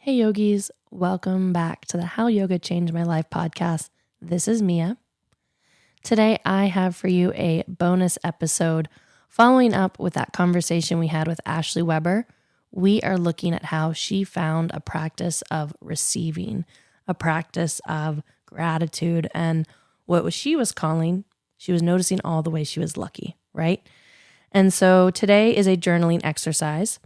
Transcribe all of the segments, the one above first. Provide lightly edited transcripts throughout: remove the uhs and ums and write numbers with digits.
Hey yogis, welcome back to the How Yoga Changed My Life podcast. This is Mia. Today I have for you a bonus episode following up with that conversation we had with Ashley Weber. We are looking at how she found a practice of receiving, a practice of gratitude, and what she was calling, she was noticing all the ways she was lucky, right? And so today is a journaling exercise.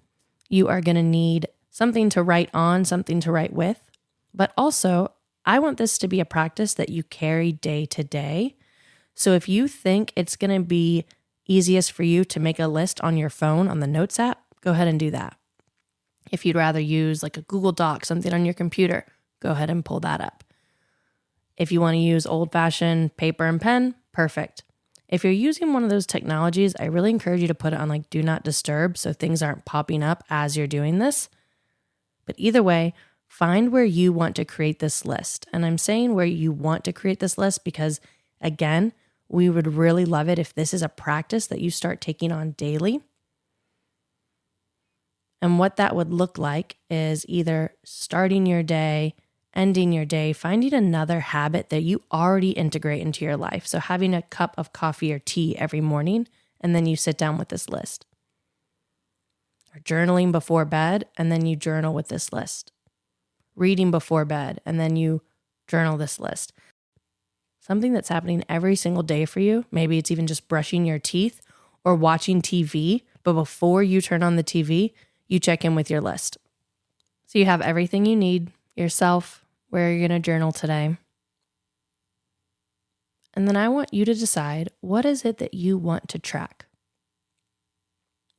You are going to need something to write on, something to write with. But also, I want this to be a practice that you carry day to day. So if you think it's going to be easiest for you to make a list on your phone on the Notes app, go ahead and do that. If you'd rather use like a Google Doc, something on your computer, go ahead and pull that up. If you want to use old-fashioned paper and pen, perfect. If you're using one of those technologies, I really encourage you to put it on like do not disturb so things aren't popping up as you're doing this. But either way, find where you want to create this list. And I'm saying where you want to create this list because, again, we would really love it if this is a practice that you start taking on daily. And what that would look like is either starting your day, ending your day, finding another habit that you already integrate into your life. So having a cup of coffee or tea every morning, and then you sit down with this list. Or journaling before bed, and then you journal with this list. Reading before bed, and then you journal this list. Something that's happening every single day for you. Maybe it's even just brushing your teeth or watching TV, but before you turn on the TV, you check in with your list. So you have everything you need, yourself, where you're going to journal today. And then I want you to decide, what is it that you want to track?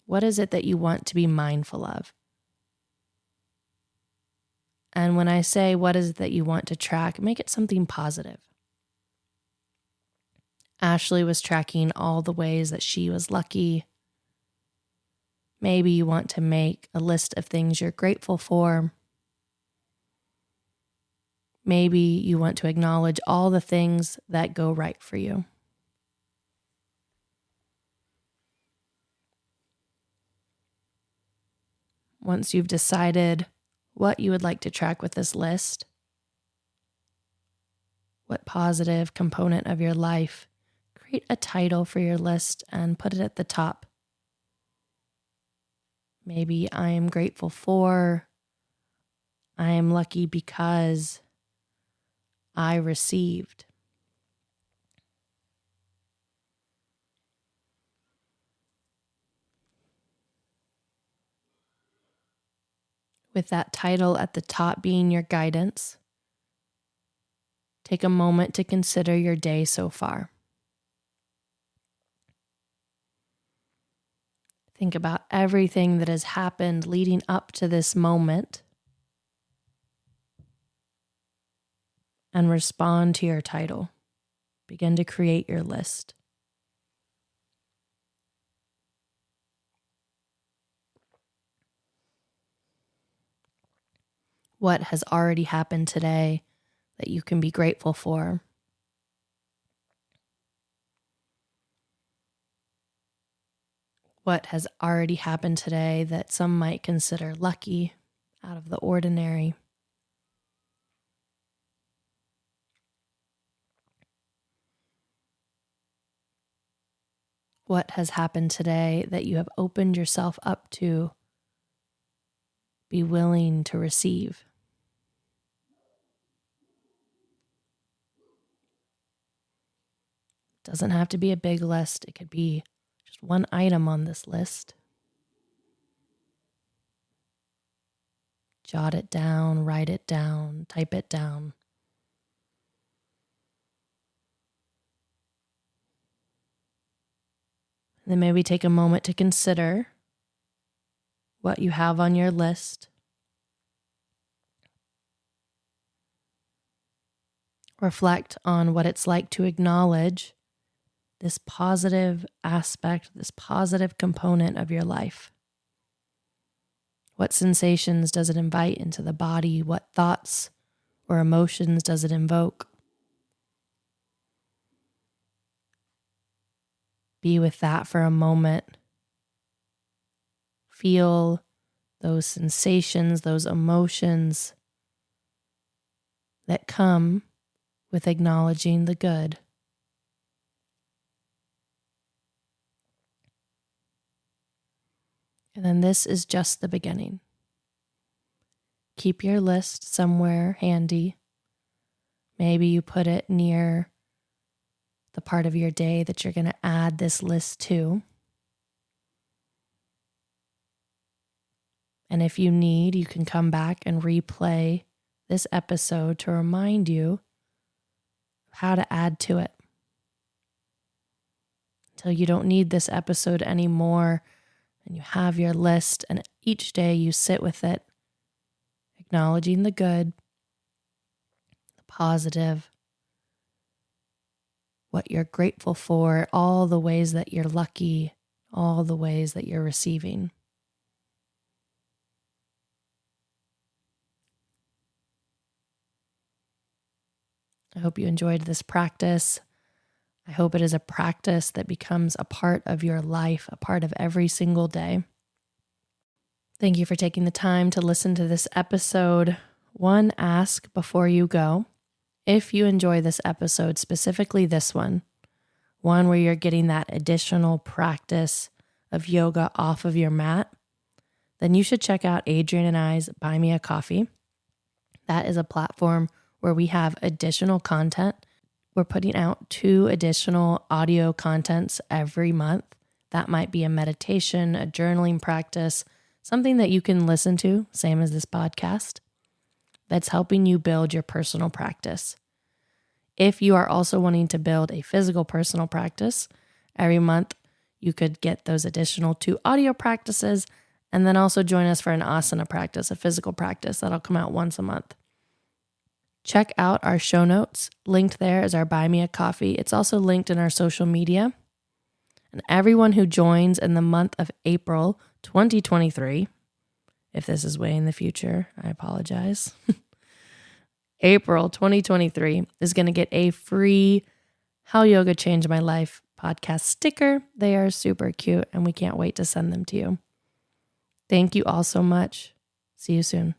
What is it that you want to be mindful of? And when I say what is it that you want to track, make it something positive. Ashley was tracking all the ways that she was lucky. Maybe you want to make a list of things you're grateful for. Maybe you want to acknowledge all the things that go right for you. Once you've decided what you would like to track with this list, what positive component of your life, create a title for your list and put it at the top. Maybe I am grateful for, I am lucky because I received. With that title at the top being your guidance, take a moment to consider your day so far. Think about everything that has happened leading up to this moment and respond to your title. Begin to create your list. What has already happened today that you can be grateful for? What has already happened today that some might consider lucky, out of the ordinary? What has happened today that you have opened yourself up to be willing to receive? Doesn't have to be a big list. It could be just one item on this list. Jot it down, write it down, type it down. And then maybe take a moment to consider what you have on your list. Reflect on what it's like to acknowledge this positive aspect, this positive component of your life. What sensations does it invite into the body? What thoughts or emotions does it invoke? Be with that for a moment. Feel those sensations, those emotions that come with acknowledging the good. And then this is just the beginning. Keep your list somewhere handy. Maybe you put it near the part of your day that you're going to add this list to. And if you need, you can come back and replay this episode to remind you how to add to it. Until you don't need this episode anymore and you have your list, and each day you sit with it, acknowledging the good, the positive, what you're grateful for, all the ways that you're lucky, all the ways that you're receiving. I hope you enjoyed this practice. I hope it is a practice that becomes a part of your life, a part of every single day. Thank you for taking the time to listen to this episode. One ask before you go. If you enjoy this episode, specifically this one where you're getting that additional practice of yoga off of your mat, then you should check out Adrian and I's Buy Me a Coffee. That is a platform where we have additional content. We're putting out 2 additional audio contents every month. That might be a meditation, a journaling practice, something that you can listen to, same as this podcast, that's helping you build your personal practice. If you are also wanting to build a physical personal practice, every month you could get those additional 2 audio practices and then also join us for an asana practice, a physical practice that'll come out once a month. Check out our show notes. Linked there is our Buy Me a Coffee. It's also linked in our social media. And everyone who joins in the month of April 2023, if this is way in the future, I apologize. April 2023 is going to get a free How Yoga Changed My Life podcast sticker. They are super cute and we can't wait to send them to you. Thank you all so much. See you soon.